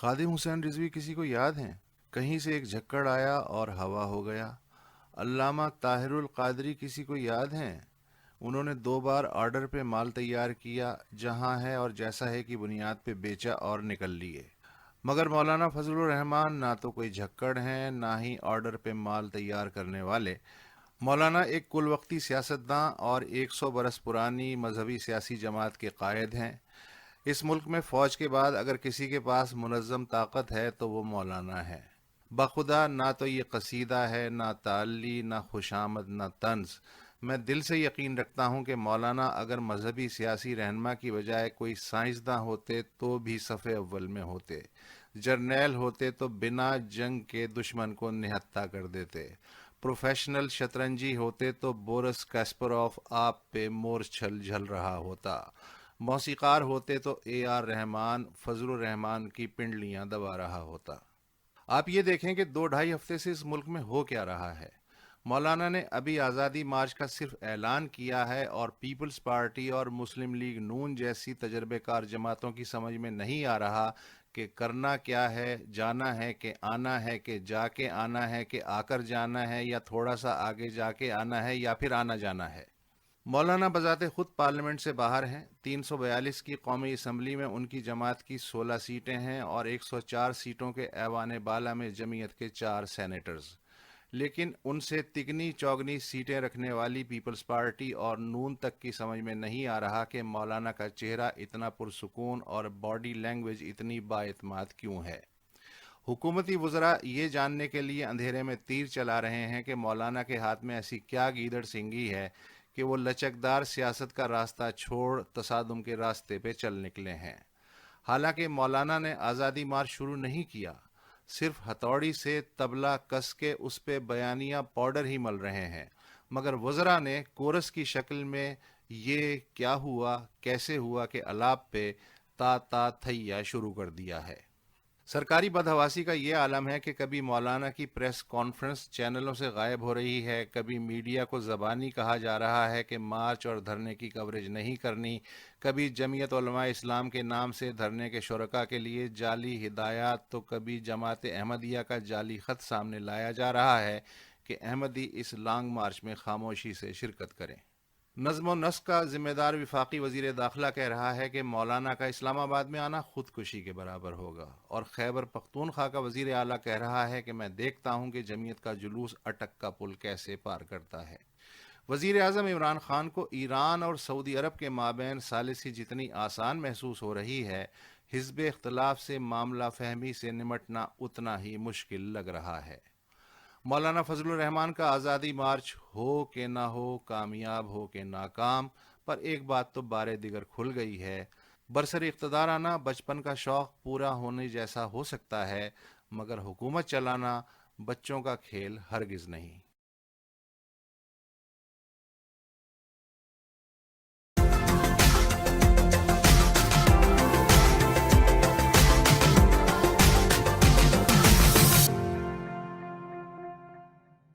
خادم حسین رضوی کسی کو یاد ہیں؟ کہیں سے ایک جھکڑ آیا اور ہوا ہو گیا۔ علامہ طاہر القادری کسی کو یاد ہیں؟ انہوں نے 2 بار آرڈر پہ مال تیار کیا، جہاں ہے اور جیسا ہے کی بنیاد پہ بیچا اور نکل لیے۔ مگر مولانا فضل الرحمان نہ تو کوئی جھکڑ ہیں، نہ ہی آرڈر پہ مال تیار کرنے والے۔ مولانا ایک کل وقتی سیاستداں اور 100 برس پرانی مذہبی سیاسی جماعت کے قائد ہیں۔ اس ملک میں فوج کے بعد اگر کسی کے پاس منظم طاقت ہے تو وہ مولانا ہے۔ بخدا نہ تو یہ قصیدہ ہے، نہ تعلی، نہ خوشامد، نہ طنز۔ میں دل سے یقین رکھتا ہوں کہ مولانا اگر مذہبی سیاسی رہنما کی بجائے کوئی سائنسداں ہوتے تو بھی صف اول میں ہوتے، جرنیل ہوتے تو بنا جنگ کے دشمن کو نہتہ کر دیتے، پروفیشنل شطرنجی ہوتے تو بورس کاسپروف آپ پہ مورچھل جھل رہا ہوتا، موسیقار ہوتے تو اے آر رحمان فضل الرحمان کی پنڈلیاں دبا رہا ہوتا۔ آپ یہ دیکھیں کہ 2 ڈھائی ہفتے سے اس ملک میں ہو کیا رہا ہے۔ مولانا نے ابھی آزادی مارچ کا صرف اعلان کیا ہے اور پیپلز پارٹی اور مسلم لیگ نون جیسی تجربے کار جماعتوں کی سمجھ میں نہیں آ رہا کہ کرنا کیا ہے، جانا ہے کہ آنا ہے، کہ جا کے آنا ہے کہ آ کر جانا ہے، یا تھوڑا سا آگے جا کے آنا ہے، یا پھر آنا جانا ہے۔ مولانا بذات خود پارلیمنٹ سے باہر ہیں۔ 342 کی قومی اسمبلی میں ان کی جماعت کی 16 سیٹیں ہیں اور 104 سیٹوں کے ایوان بالا میں جمعیت کے 4 سینیٹرز۔ لیکن ان سے تگنی چوگنی سیٹیں رکھنے والی پیپلز پارٹی اور نون تک کی سمجھ میں نہیں آ رہا کہ مولانا کا چہرہ اتنا پرسکون اور باڈی لینگویج اتنی بااعتماد کیوں ہے۔ حکومتی وزراء یہ جاننے کے لیے اندھیرے میں تیر چلا رہے ہیں کہ مولانا کے ہاتھ میں ایسی کیا گیدڑ سنگی ہے کہ وہ لچکدار سیاست کا راستہ چھوڑ تصادم کے راستے پہ چل نکلے ہیں۔ حالانکہ مولانا نے آزادی مارچ شروع نہیں کیا، صرف ہتھوڑی سے طبلہ کس کے اس پہ بیانیہ پاؤڈر ہی مل رہے ہیں، مگر وزراء نے کورس کی شکل میں یہ کیا ہوا کیسے ہوا کے الاپ پہ تا تا تھیا شروع کر دیا ہے۔ سرکاری بدحواسی کا یہ عالم ہے کہ کبھی مولانا کی پریس کانفرنس چینلوں سے غائب ہو رہی ہے، کبھی میڈیا کو زبانی کہا جا رہا ہے کہ مارچ اور دھرنے کی کوریج نہیں کرنی، کبھی جمعیت علماء اسلام کے نام سے دھرنے کے شرکاء کے لیے جعلی ہدایات، تو کبھی جماعت احمدیہ کا جعلی خط سامنے لایا جا رہا ہے کہ احمدی اس لانگ مارچ میں خاموشی سے شرکت کریں۔ نظم و نسق کا ذمہ دار وفاقی وزیر داخلہ کہہ رہا ہے کہ مولانا کا اسلام آباد میں آنا خودکشی کے برابر ہوگا، اور خیبر پختونخوا کا وزیر اعلیٰ کہہ رہا ہے کہ میں دیکھتا ہوں کہ جمعیت کا جلوس اٹک کا پل کیسے پار کرتا ہے۔ وزیر اعظم عمران خان کو ایران اور سعودی عرب کے مابین ثالثی جتنی آسان محسوس ہو رہی ہے، حزب اختلاف سے معاملہ فہمی سے نمٹنا اتنا ہی مشکل لگ رہا ہے۔ مولانا فضل الرحمان کا آزادی مارچ ہو کہ نہ ہو، کامیاب ہو کہ ناکام، پر ایک بات تو بارے دیگر کھل گئی ہے، برسر اقتدار آنا بچپن کا شوق پورا ہونے جیسا ہو سکتا ہے، مگر حکومت چلانا بچوں کا کھیل ہرگز نہیں۔